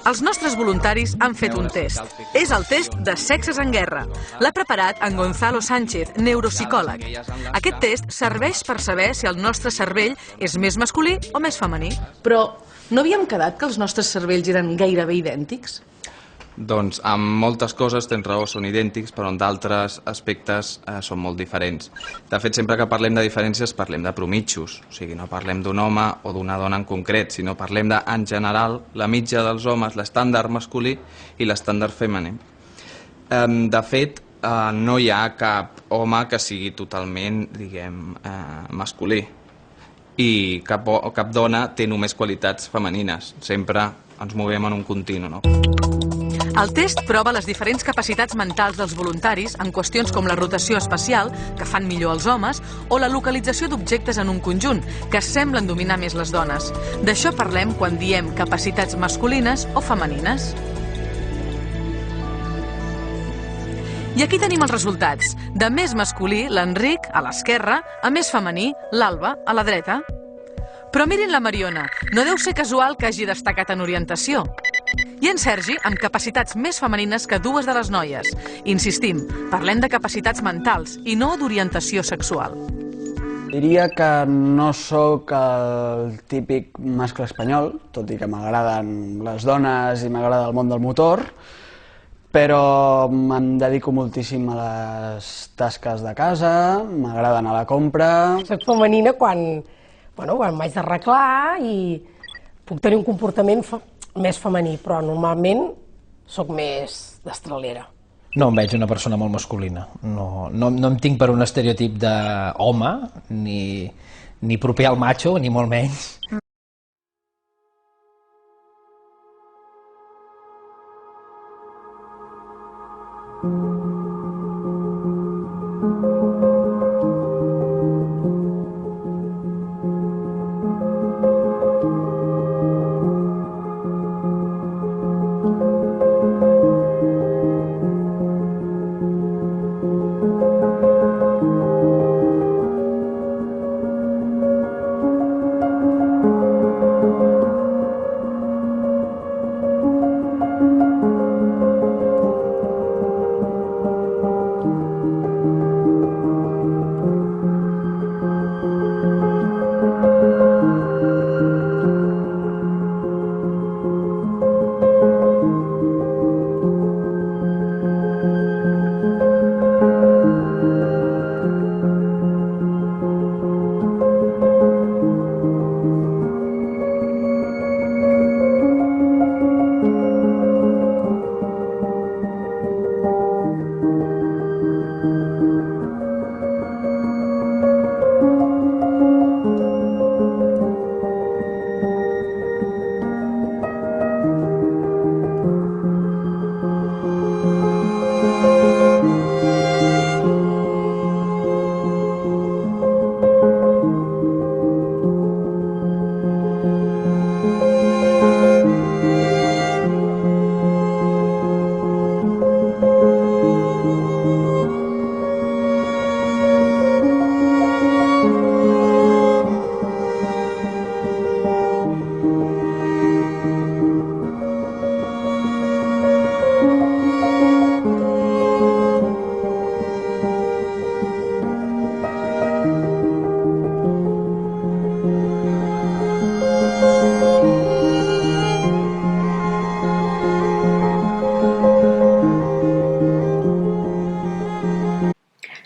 Els nostres voluntaris han fet un test. És el test de Sexes en Guerra. L'ha preparat en Gonzalo Sánchez, neuropsicòleg. Aquest test serveix per saber si el nostre cervell és més masculí o més femení. Però no havíem quedat que els nostres cervells eren gairebé idèntics? Doncs amb moltes coses tens raó, són idèntics, però en d'altres aspectes són molt diferents. De fet, sempre que parlem de diferències parlem de promitjos, o sigui, no parlem d'un home o d'una dona en concret, sinó parlem de, en general, la mitja dels homes, l'estàndard masculí i l'estàndard femení. De fet, no hi ha cap home que sigui totalment, diguem, masculí, i cap dona té només qualitats femenines. Sempre ens movem en un continu, no? El test prova les diferents capacitats mentals dels voluntaris en qüestions com la rotació espacial, que fan millor els homes, o la localització d'objectes en un conjunt, que semblen dominar més les dones. D'això parlem quan diem capacitats masculines o femenines. I aquí tenim els resultats. De més masculí, l'Enric, a l'esquerra, a més femení, l'Alba, a la dreta. Però mirin la Mariona, no deu ser casual que hagi destacat en orientació. I en Sergi, amb capacitats més femenines que dues de les noies. Insistim, parlem de capacitats mentals i no d'orientació sexual. Diria que no sóc el típic mascle espanyol, tot i que m'agraden les dones i m'agrada el món del motor, però em dedico moltíssim a les tasques de casa, m'agrada anar a la compra. Soc femenina quan m'haig d'arreglar i puc tenir un comportament més femení, però normalment sóc més destralera. No em veig una persona molt masculina. No em tinc per un estereotip d'home, ni proper al macho, ni molt menys.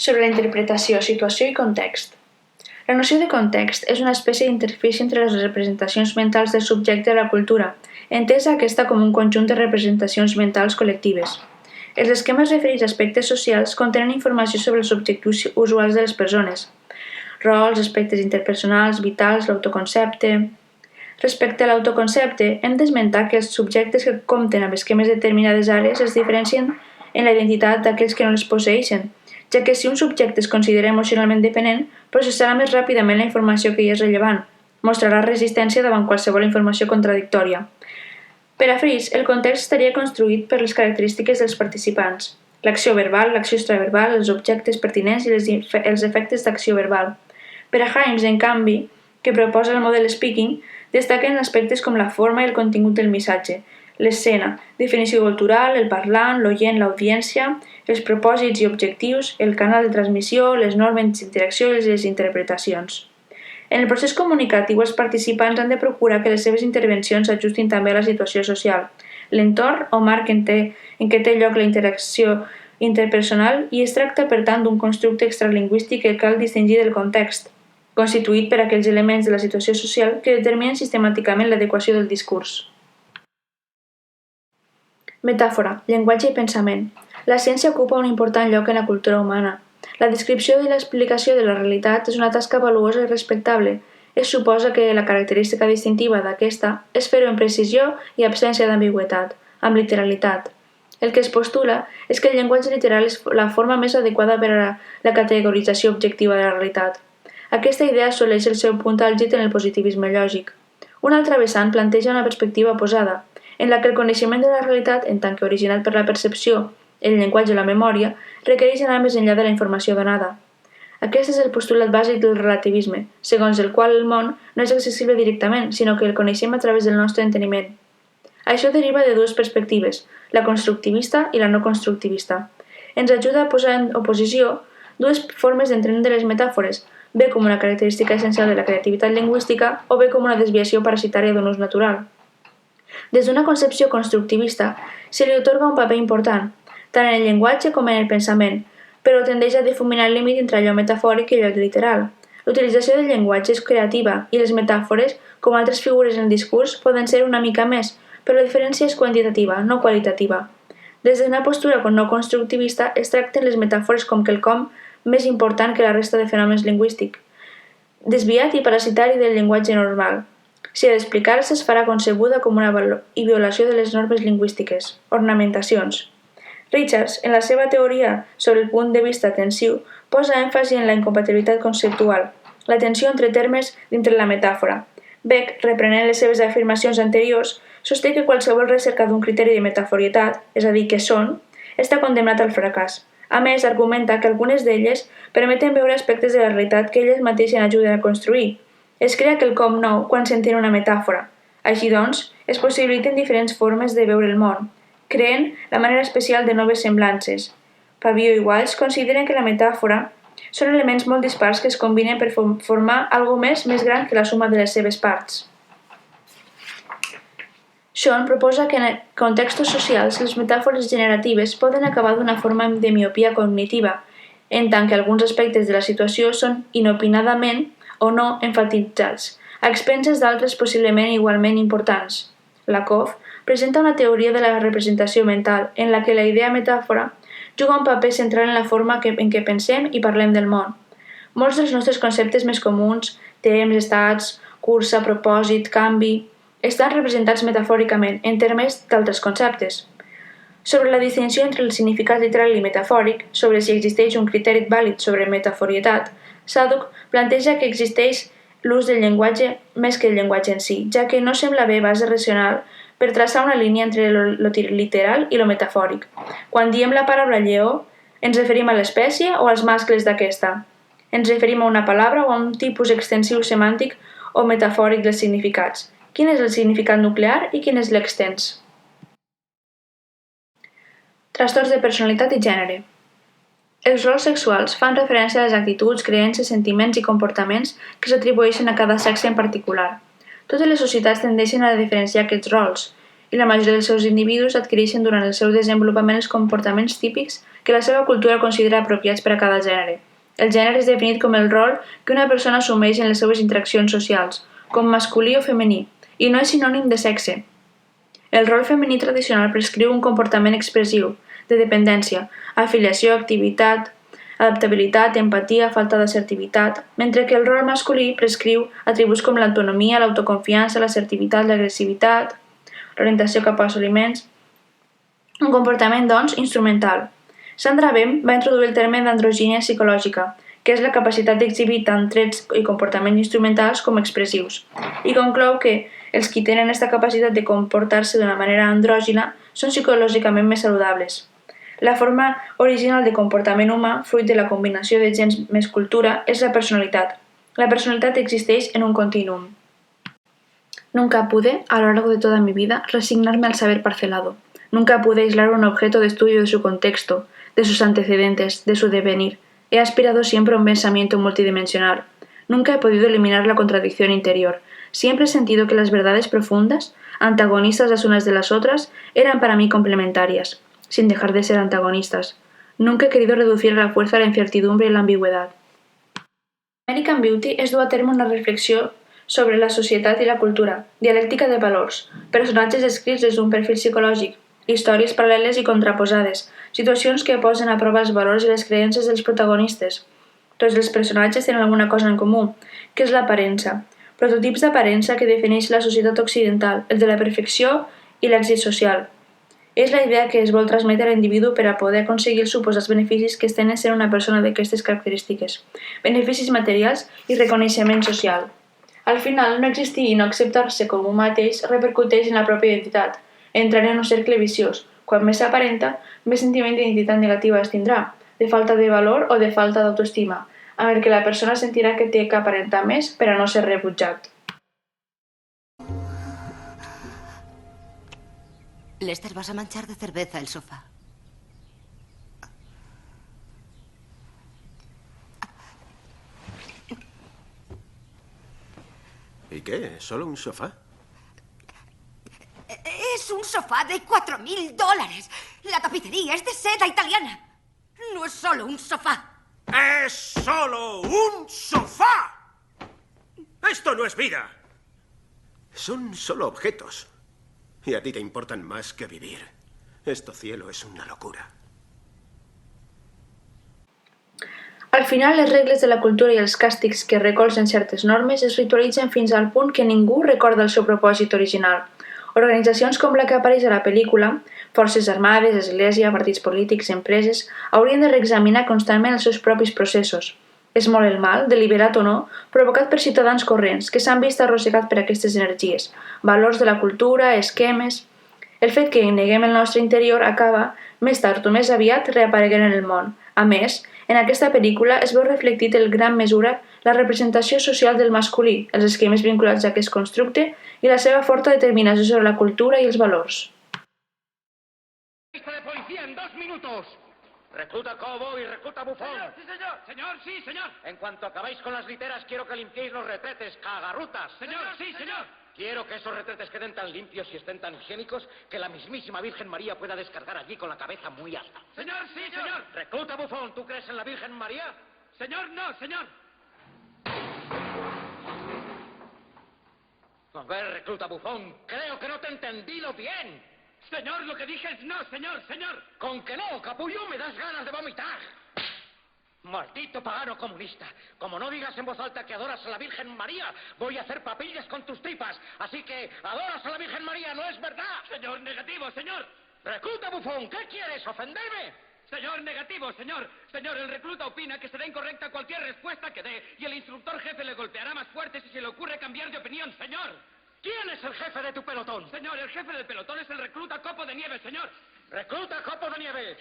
sobre la interpretació, situació i context. La noció de context és una espècie d'interfície entre les representacions mentals del subjecte i la cultura, entesa aquesta com un conjunt de representacions mentals col·lectives. Els esquemes referits a aspectes socials contenen informació sobre els objectius usuals de les persones, rols, aspectes interpersonals, vitals, l'autoconcepte. Respecte a l'autoconcepte, hem d'esmentar que els subjectes que compten amb esquemes de determinades àrees es diferencien en la identitat d'aquells que no les posseeixen, ja que si un subjecte es considera emocionalment dependent, processarà més ràpidament la informació que hi és rellevant, mostrarà resistència davant qualsevol informació contradictòria. Per a Fries, el context estaria construït per les característiques dels participants, l'acció verbal, l'acció extraverbal, els objectes pertinents i els efectes d'acció verbal. Per a Himes, en canvi, que proposa el model Speaking, destaquen aspectes com la forma i el contingut del missatge, l'escena, definició cultural, el parlant, l'oient, l'audiència, els propòsits i objectius, el canal de transmissió, les normes d'interacció i les interpretacions. En el procés comunicatiu, els participants han de procurar que les seves intervencions s'ajustin també a la situació social, l'entorn o marc en què té lloc la interacció interpersonal i es tracta, per tant, d'un constructe extralingüístic que cal distingir del context, constituït per aquells elements de la situació social que determinen sistemàticament l'adequació del discurs. Metàfora, llenguatge i pensament. La ciència ocupa un important lloc en la cultura humana. La descripció i l'explicació de la realitat és una tasca valuosa i respectable. Es suposa que la característica distintiva d'aquesta és fer-ho amb precisió i absència d'ambigüitat, amb literalitat. El que es postula és que el llenguatge literal és la forma més adequada per a la categorització objectiva de la realitat. Aquesta idea assoleix el seu punt àlgid en el positivisme lògic. Un altre vessant planteja una perspectiva oposada, en la que el coneixement de la realitat, en tant que originat per la percepció, el llenguatge o la memòria, requereix anar més enllà de la informació donada. Aquest és el postulat bàsic del relativisme, segons el qual el món no és accessible directament, sinó que el coneixem a través del nostre enteniment. Això deriva de dues perspectives, la constructivista i la no constructivista. Ens ajuda a posar en oposició dues formes d'entendre les metàfores, bé com una característica essencial de la creativitat lingüística o bé com una desviació parasitària d'un ús natural. Des d'una concepció constructivista, se li atorga un paper important, tant en el llenguatge com en el pensament, però tendeix a difuminar el límit entre allò metafòric i allò literal. L'utilització del llenguatge és creativa i les metàfores, com altres figures en el discurs, poden ser una mica més, però la diferència és quantitativa, no qualitativa. Des d'una postura no constructivista es tracten les metàfores com quelcom més important que la resta de fenòmens lingüístics, desviat i parasitari del llenguatge normal. Si ha d'explicar-se, es farà concebuda com una violació de les normes lingüístiques. Ornamentacions. Richards, en la seva teoria sobre el punt de vista tensiu, posa èmfasi en la incompatibilitat conceptual, la tensió entre termes dintre la metàfora. Beck, reprenent les seves afirmacions anteriors, sosté que qualsevol recerca d'un criteri de metaforietat, és a dir, què són, està condemnat al fracàs. A més, argumenta que algunes d'elles permeten veure aspectes de la realitat que elles mateixes ajuden a construir. Es crea quelcom nou quan s'entén una metàfora. Així doncs, es possibiliten diferents formes de veure el món, creen la manera especial de noves semblances. Pavio i Walsh consideren que la metàfora són elements molt dispars que es combinen per formar algo més gran que la suma de les seves parts. Sean proposa que en contextos socials les metàfores generatives poden acabar d'una forma de miopia cognitiva, en tant que alguns aspectes de la situació són inopinadament o no enfatitzats, a expenses d'altres possiblement igualment importants. Lakoff presenta una teoria de la representació mental en la que la idea metàfora juga un paper central en la forma en què pensem i parlem del món. Molts dels nostres conceptes més comuns, temps, estats, cursa, propòsit, canvi, estan representats metafòricament en termes d'altres conceptes. Sobre la distinció entre el significat literal i metafòric, sobre si existeix un criteri vàlid sobre metaforietat, Saduk planteja que existeix l'ús del llenguatge més que el llenguatge en si, ja que no sembla haver base racional per traçar una línia entre lo literal i lo metafòric. Quan diem la paraula lleó, ens referim a l'espècie o als mascles d'aquesta? Ens referim a una paraula o a un tipus extensiu semàntic o metafòric dels significats? Quin és el significat nuclear i quin és l'extens? Trastorns de personalitat i gènere. Els rols sexuals fan referència a les actituds, creences, sentiments i comportaments que s'atribueixen a cada sexe en particular. Totes les societats tendeixen a diferenciar aquests rols, i la majoria dels seus individus adquireixen durant el seu desenvolupament els comportaments típics que la seva cultura considera apropiats per a cada gènere. El gènere és definit com el rol que una persona assumeix en les seves interaccions socials, com masculí o femení, i no és sinònim de sexe. El rol femení tradicional prescriu un comportament expressiu, de dependència, afiliació, activitat, adaptabilitat, empatia, falta d'assertivitat, mentre que el rol masculí prescriu atributs com l'autonomia, l'autoconfiança, l'assertivitat, l'agressivitat, l'orientació cap a assoliments. Un comportament, doncs, instrumental. Sandra Bem va introduir el terme d'androgínia psicològica, que és la capacitat d'exhibir tant trets i comportaments instrumentals com expressius, i conclou que els qui tenen aquesta capacitat de comportar-se d'una manera andrògina són psicològicament més saludables. La forma original de comportament humà, fruit de la combinació de gens més cultura, és la personalitat. La personalitat existeix en un continuum. Nunca pude, a lo largo de toda mi vida, resignarme al saber parcelado. Nunca pude aislar un objeto de estudio de su contexto, de sus antecedentes, de su devenir. He aspirado siempre a un pensamiento multidimensional. Nunca he podido eliminar la contradicción interior. Siempre he sentido que las verdades profundas, antagonistas las unas de las otras, eran para mí complementarias, sin dejar de ser antagonistas. Nunca he querido reducir a la fuerza la incertidumbre y la ambigüedad. American Beauty es dur a terme una reflexió sobre la societat i la cultura, dialèctica de valors, personatges escrits des d'un perfil psicològic, històries paral·leles i contraposades, situacions que posen a prova els valors i les creences dels protagonistes. Tots els personatges tenen alguna cosa en comú, que és l'aparença. Prototips d'aparença que defineix la societat occidental, el de la perfecció i l'èxit social. És la idea que es vol transmetre a l'individu per a poder aconseguir els suposats beneficis que es tenen sent una persona d'aquestes característiques, beneficis materials i reconeixement social. Al final, no existir i no acceptar-se com un mateix repercuteix en la pròpia identitat, entrant en un cercle viciós. Quan més s'aparenta, més sentiment d'identitat negativa es tindrà, de falta de valor o de falta d'autoestima, amb el que la persona sentirà que té que aparentar més per a no ser rebutjat. Lester, vas a manchar de cerveza el sofá. ¿Y qué? ¿Solo un sofá? Es un sofá de $4.000. La tapicería es de seda italiana. No es solo un sofá. ¡Es solo un sofá! ¡Esto no es vida! Son solo objetos. Y a ti te importan más que vivir. Esto, cielo, es una locura. Al final, les regles de la cultura i els càstigs que recolzen certes normes es ritualitzen fins al punt que ningú recorda el seu propòsit original. Organitzacions com la que apareix a la pel·lícula, forces armades, església, partits polítics, empreses, haurien de reexaminar constantment els seus propis processos. És molt el mal, deliberat o no, provocat per ciutadans corrents que s'han vist arrossegats per aquestes energies, valors de la cultura, esquemes... El fet que neguem el nostre interior acaba, més tard o més aviat, reapareguent en el món. A més, en aquesta pel·lícula es veu reflectit en gran mesura la representació social del masculí, els esquemes vinculats a aquest constructe i la seva forta determinació sobre la cultura i els valors. ¡Lista de policía en 2 minutos! Recluta Cobo y recluta Bufón. Señor, sí, señor. Señor, sí, señor. En cuanto acabáis con las literas, quiero que limpiéis los retretes, cagarrutas. Señor, sí, señor. Quiero que esos retretes queden tan limpios y estén tan higiénicos que la mismísima Virgen María pueda descargar allí con la cabeza muy alta. Señor, sí, señor. Recluta Bufón, ¿tú crees en la Virgen María? Señor, no, señor. A ver, recluta Bufón, creo que no te he entendido bien. Señor, lo que dije es no, señor, señor. Con que no, capullo, me das ganas de vomitar. Maldito pagano comunista. Como no digas en voz alta que adoras a la Virgen María, voy a hacer papillas con tus tripas. Así que adoras a la Virgen María, ¿no es verdad? Señor, negativo, señor. Recluta Bufón, ¿qué quieres, ofenderme? Señor, negativo, señor. Señor, el recluta opina que será incorrecta cualquier respuesta que dé y el instructor jefe le golpeará más fuerte si se le ocurre cambiar de opinión, señor. ¿Quién es el jefe de tu pelotón? Señor, el jefe del pelotón es el recluta Copo de Nieve, señor. ¡Recluta Copo de Nieve!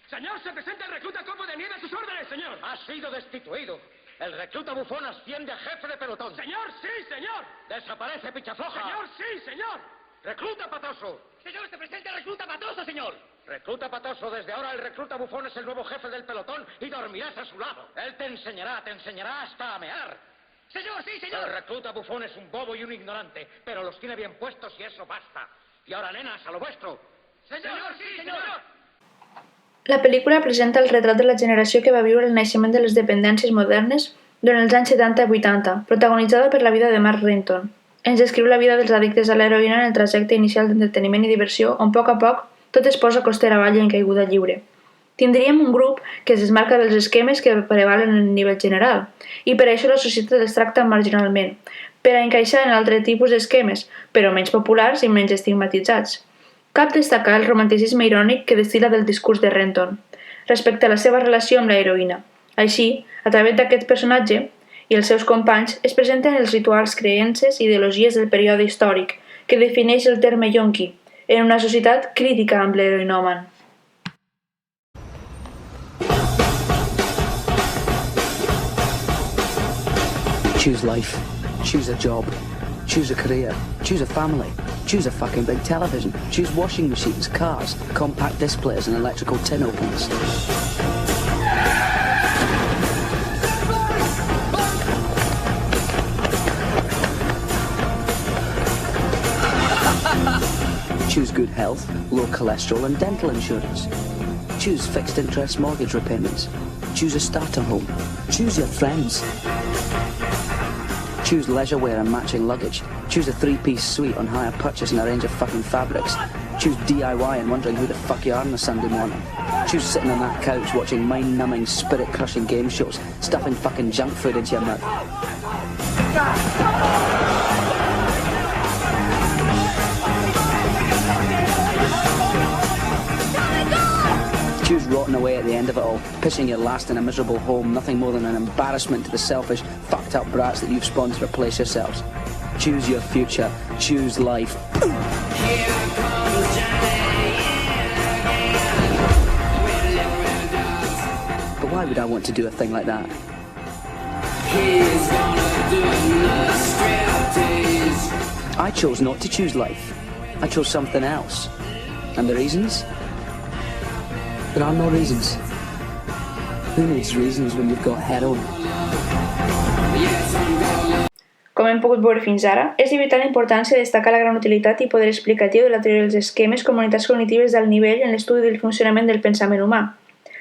Señor, se presenta el recluta Copo de Nieve a sus órdenes, señor. Ha sido destituido. El recluta Bufón asciende a jefe de pelotón. Señor, sí, señor. Desaparece, pichafloja. Señor, sí, señor. Recluta Patoso. Señor, se presenta el recluta Patoso, señor. Recluta Patoso, desde ahora el recluta Bufón es el nuevo jefe del pelotón y dormirás a su lado. Él te enseñará hasta a mear. Señor, sí, señor. El recluta Bufón es un bobo y un ignorante, pero los tiene bien puestos y eso basta. Y ahora, nenas, a lo vuestro. Señor, sí, señor. La pel·lícula presenta el retrat de la generació que va viure el naixement de les dependències modernes durant els anys 70 i 80, protagonitzada per la vida de Mark Renton. Ens descriu la vida dels addictes a l'heroïna en el trajecte inicial d'entreteniment i diversió, on a poc tot es posa costera avall i en caiguda lliure. Tindríem un grup que es desmarca dels esquemes que prevalen a nivell general, i per això la societat els tracta marginalment, per a encaixar en altre tipus d'esquemes, però menys populars i menys estigmatitzats. Cal destacar el romanticisme irònic que destila del discurs de Renton, respecte a la seva relació amb la heroïna. Així, a través d'aquest personatge i els seus companys es presenten els rituals, creences i ideologies del període històric que defineix el terme yonqui, en una societat crítica amb l'heroïnòman. Choose life. Choose a job. Choose a career. Choose a family. Choose a fucking big television. Choose washing machines, cars, compact displays and electrical tin openers. Choose good health, low cholesterol and dental insurance. Choose fixed interest mortgage repayments. Choose a starter home. Choose your friends. Choose leisure wear and matching luggage. Choose a three-piece suite on hire purchase and a range of fucking fabrics. Choose DIY and wondering who the fuck you are on a Sunday morning. Choose sitting on that couch watching mind-numbing, spirit-crushing game shows, stuffing fucking junk food into your mouth. Choose rotting away at the end of it all, pissing your last in a miserable home, nothing more than an embarrassment to the selfish, fucked up brats that you've spawned to replace yourselves. Choose your future. Choose life. But why would I want to do a thing like that? I chose not to choose life. I chose something else. And the reasons? There are no reasons. Who needs reasons when you've got heroin? Com hem pogut veure fins ara, és de vital importància destacar la gran utilitat i poder explicatiu de la teoria dels esquemes com unitats cognitives d'alt nivell en l'estudi del funcionament del pensament humà.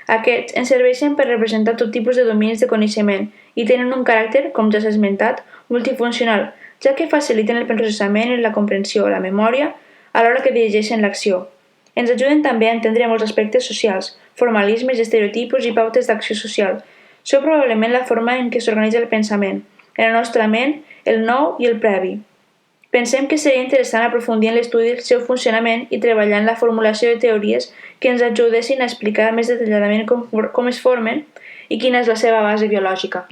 Aquests ens serveixen per representar tot tipus de dominis de coneixement i tenen un caràcter, com ja s'ha esmentat, multifuncional, ja que faciliten el processament i la comprensió, la memòria, alhora que dirigeixen l'acció. Ens ajuden també a entendre molts aspectes socials, formalismes, estereotipos i pautes d'acció social. Són probablement la forma en què s'organitza el pensament, en la nostra ment, el nou i el previ. Pensem que seria interessant aprofundir en l'estudi del seu funcionament i treballar en la formulació de teories que ens ajudessin a explicar més detalladament com es formen i quina és la seva base biològica.